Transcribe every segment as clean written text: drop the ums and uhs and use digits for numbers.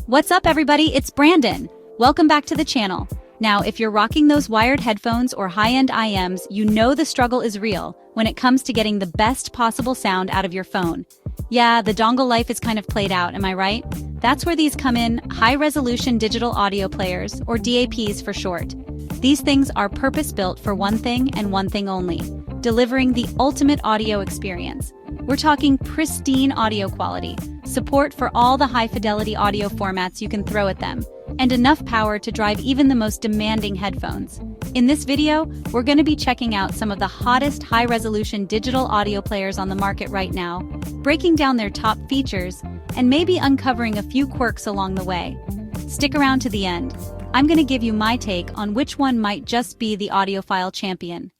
What's up, everybody? It's Brandon. Welcome back to the channel. Now, if you're rocking those wired headphones or high-end IMs, you know the struggle is real when it comes to getting the best possible sound out of your phone. Yeah, the dongle life is kind of played out, am I right? That's where these come in, high-resolution digital audio players, or DAPs for short. These things are purpose-built for one thing and one thing only: delivering the ultimate audio experience. We're talking pristine audio quality, support for all the high-fidelity audio formats you can throw at them, and enough power to drive even the most demanding headphones. In this video, we're going to be checking out some of the hottest high-resolution digital audio players on the market right now, breaking down their top features, and maybe uncovering a few quirks along the way. Stick around to the end. I'm going to give you my take on which one might just be the audiophile champion.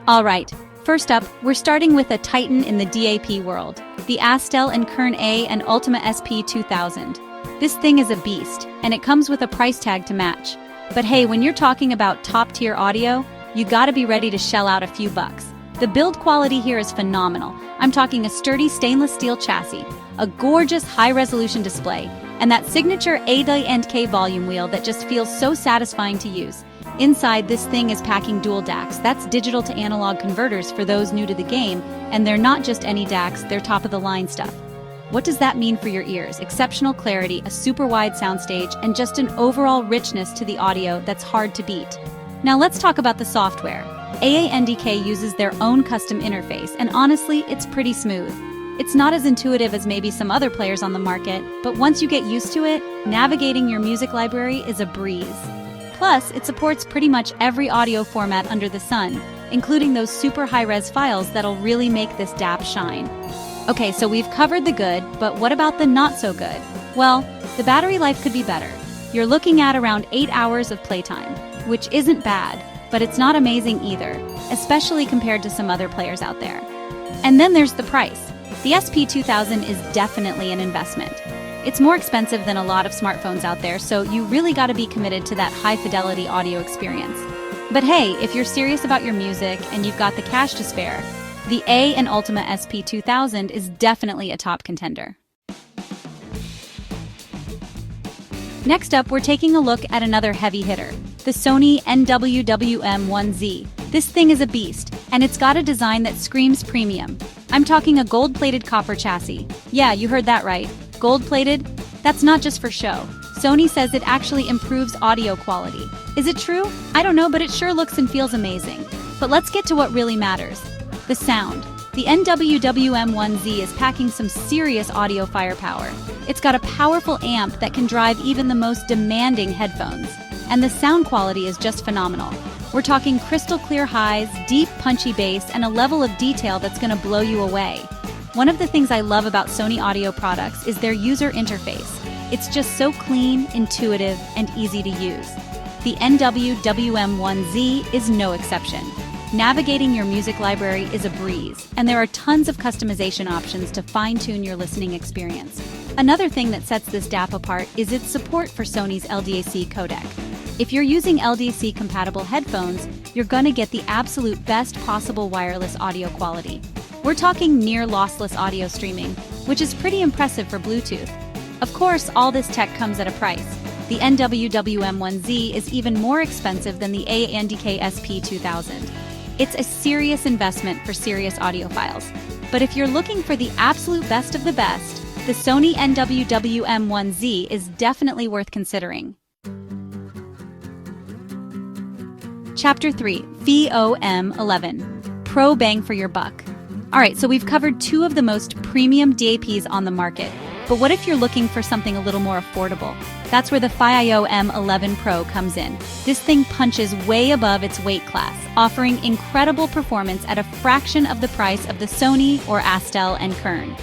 Alright, first up, we're starting with a titan in the DAP world, the Astell&Kern A&ultima SP3000. This thing is a beast, and it comes with a price tag to match. But hey, when you're talking about top-tier audio, you gotta be ready to shell out a few bucks. The build quality here is phenomenal. I'm talking a sturdy stainless steel chassis, a gorgeous high-resolution display, and that signature A&K volume wheel that just feels so satisfying to use. Inside, this thing is packing dual DACs. That's digital to analog converters for those new to the game, and they're not just any DACs, they're top-of-the-line stuff. What does that mean for your ears? Exceptional clarity, a super wide soundstage, and just an overall richness to the audio that's hard to beat. Now let's talk about the software. A&K uses their own custom interface, and honestly, it's pretty smooth. It's not as intuitive as maybe some other players on the market, but once you get used to it, navigating your music library is a breeze. Plus, it supports pretty much every audio format under the sun, including those super high-res files that'll really make this DAP shine. Okay, so we've covered the good, but what about the not so good? Well, the battery life could be better. You're looking at around 8 hours of playtime, which isn't bad, but it's not amazing either, especially compared to some other players out there. And then there's the price. The SP3000 is definitely an investment. It's more expensive than a lot of smartphones out there, so you really gotta be committed to that high-fidelity audio experience. But hey, if you're serious about your music and you've got the cash to spare, the A&ultima SP3000 is definitely a top contender. Next up, we're taking a look at another heavy hitter, the Sony NW-WM1Z. This thing is a beast, and it's got a design that screams premium. I'm talking a gold-plated copper chassis. Yeah, you heard that right. Gold-plated? That's not just for show. Sony says it actually improves audio quality. Is it true? I don't know, but it sure looks and feels amazing. But let's get to what really matters: the sound. The NW-WM1Z is packing some serious audio firepower. It's got a powerful amp that can drive even the most demanding headphones. And the sound quality is just phenomenal. We're talking crystal clear highs, deep punchy bass, and a level of detail that's gonna blow you away. One of the things I love about Sony audio products is their user interface. It's just so clean, intuitive, and easy to use. The NW-WM1Z is no exception. Navigating your music library is a breeze, and there are tons of customization options to fine-tune your listening experience. Another thing that sets this DAP apart is its support for Sony's LDAC codec. If you're using LDAC-compatible headphones, you're gonna get the absolute best possible wireless audio quality. We're talking near lossless audio streaming, which is pretty impressive for Bluetooth. Of course, all this tech comes at a price. The NW-WM1Z is even more expensive than the A&K SP3000. It's a serious investment for serious audiophiles. But if you're looking for the absolute best of the best, the Sony NW-WM1Z is definitely worth considering. Chapter 3, Fiio M11 Pro Bang for your buck. Alright, so we've covered two of the most premium DAPs on the market, but what if you're looking for something a little more affordable? That's where the Fiio M11 Pro comes in. This thing punches way above its weight class, offering incredible performance at a fraction of the price of the Sony or Astell&Kern.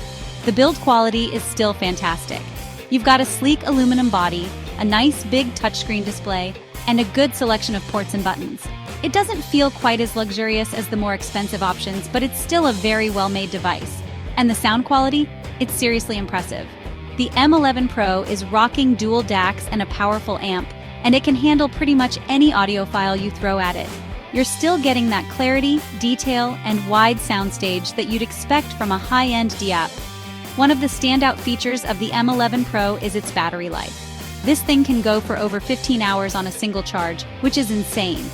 The build quality is still fantastic. You've got a sleek aluminum body, a nice big touchscreen display, and a good selection of ports and buttons. It doesn't feel quite as luxurious as the more expensive options, but it's still a very well-made device. And the sound quality? It's seriously impressive. The M11 Pro is rocking dual DACs and a powerful amp, and it can handle pretty much any audiophile you throw at it. You're still getting that clarity, detail, and wide soundstage that you'd expect from a high-end DAP. One of the standout features of the M11 Pro is its battery life. This thing can go for over 15 hours on a single charge, which is insane.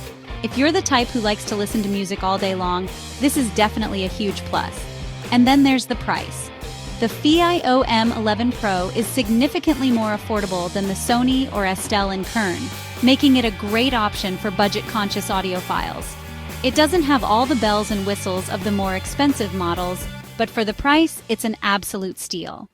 If you're the type who likes to listen to music all day long, this is definitely a huge plus. And then there's the price. The Fiio M11 Pro is significantly more affordable than the Sony or Astell&Kern, making it a great option for budget-conscious audiophiles. It doesn't have all the bells and whistles of the more expensive models, but for the price, it's an absolute steal.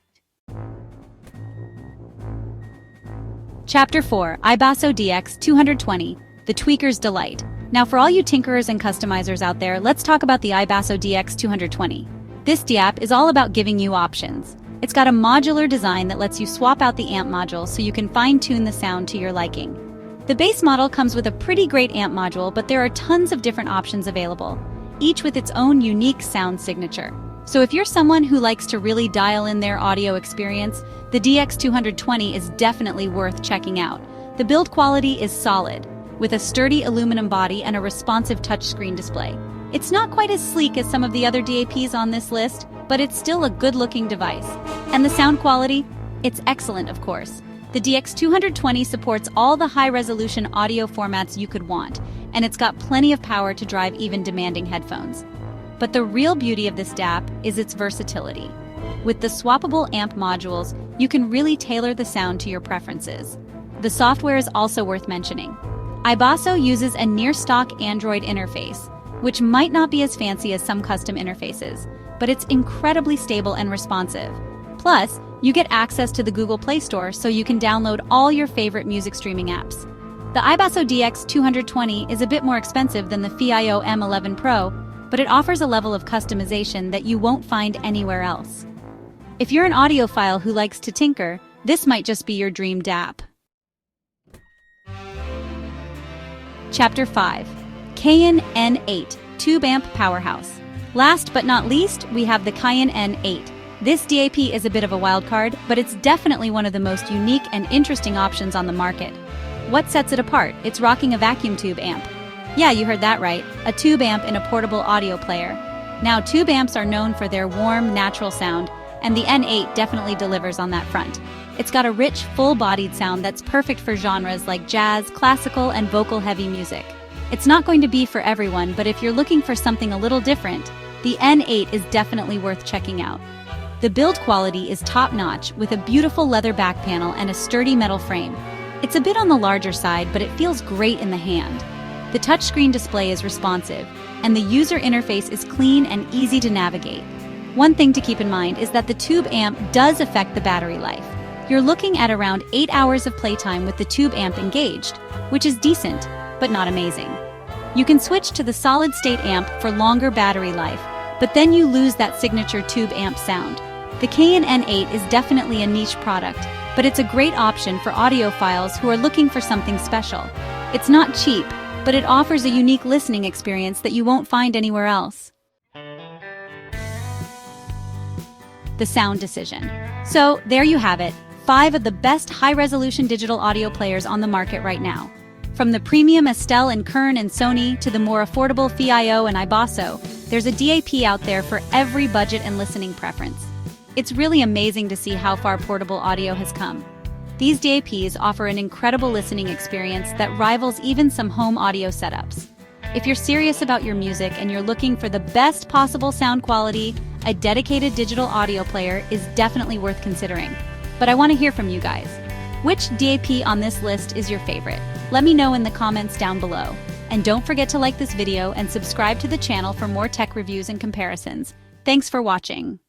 Chapter 4, iBasso DX220, the tweaker's delight. Now for all you tinkerers and customizers out there, let's talk about the iBasso DX220. This DAP is all about giving you options. It's got a modular design that lets you swap out the amp module so you can fine-tune the sound to your liking. The base model comes with a pretty great amp module, but there are tons of different options available, each with its own unique sound signature. So if you're someone who likes to really dial in their audio experience, the DX220 is definitely worth checking out. The build quality is solid, with a sturdy aluminum body and a responsive touchscreen display. It's not quite as sleek as some of the other DAPs on this list, but it's still a good-looking device. And the sound quality? It's excellent, of course. The DX220 supports all the high-resolution audio formats you could want, and it's got plenty of power to drive even demanding headphones. But the real beauty of this DAP is its versatility. With the swappable amp modules, you can really tailor the sound to your preferences. The software is also worth mentioning. iBasso uses a near-stock Android interface, which might not be as fancy as some custom interfaces, but it's incredibly stable and responsive. Plus, you get access to the Google Play Store so you can download all your favorite music streaming apps. The iBasso DX220 is a bit more expensive than the Fiio M11 Pro, but it offers a level of customization that you won't find anywhere else. If you're an audiophile who likes to tinker, this might just be your dream DAP. Chapter 5. Cayin N8 Tube Amp Powerhouse. Last but not least, we have the Cayin N8. This DAP is a bit of a wild card, but it's definitely one of the most unique and interesting options on the market. What sets it apart? It's rocking a vacuum tube amp. Yeah, you heard that right, a tube amp in a portable audio player. Now, tube amps are known for their warm, natural sound, and the N8 definitely delivers on that front. It's got a rich, full-bodied sound that's perfect for genres like jazz, classical, and vocal-heavy music. It's not going to be for everyone, but if you're looking for something a little different, the N8 is definitely worth checking out. The build quality is top-notch, with a beautiful leather back panel and a sturdy metal frame. It's a bit on the larger side, but it feels great in the hand. The touchscreen display is responsive, and the user interface is clean and easy to navigate. One thing to keep in mind is that the tube amp does affect the battery life. You're looking at around 8 hours of playtime with the tube amp engaged, which is decent, but not amazing. You can switch to the solid-state amp for longer battery life, but then you lose that signature tube amp sound. The Cayin N8 is definitely a niche product, but it's a great option for audiophiles who are looking for something special. It's not cheap, but it offers a unique listening experience that you won't find anywhere else. The sound decision. So, there you have it, 5 of the best high-resolution digital audio players on the market right now. From the premium Astell&Kern and Sony to the more affordable Fiio and iBasso, there's a DAP out there for every budget and listening preference. It's really amazing to see how far portable audio has come. These DAPs offer an incredible listening experience that rivals even some home audio setups. If you're serious about your music and you're looking for the best possible sound quality, a dedicated digital audio player is definitely worth considering. But I want to hear from you guys. Which DAP on this list is your favorite? Let me know in the comments down below. And don't forget to like this video and subscribe to the channel for more tech reviews and comparisons. Thanks for watching.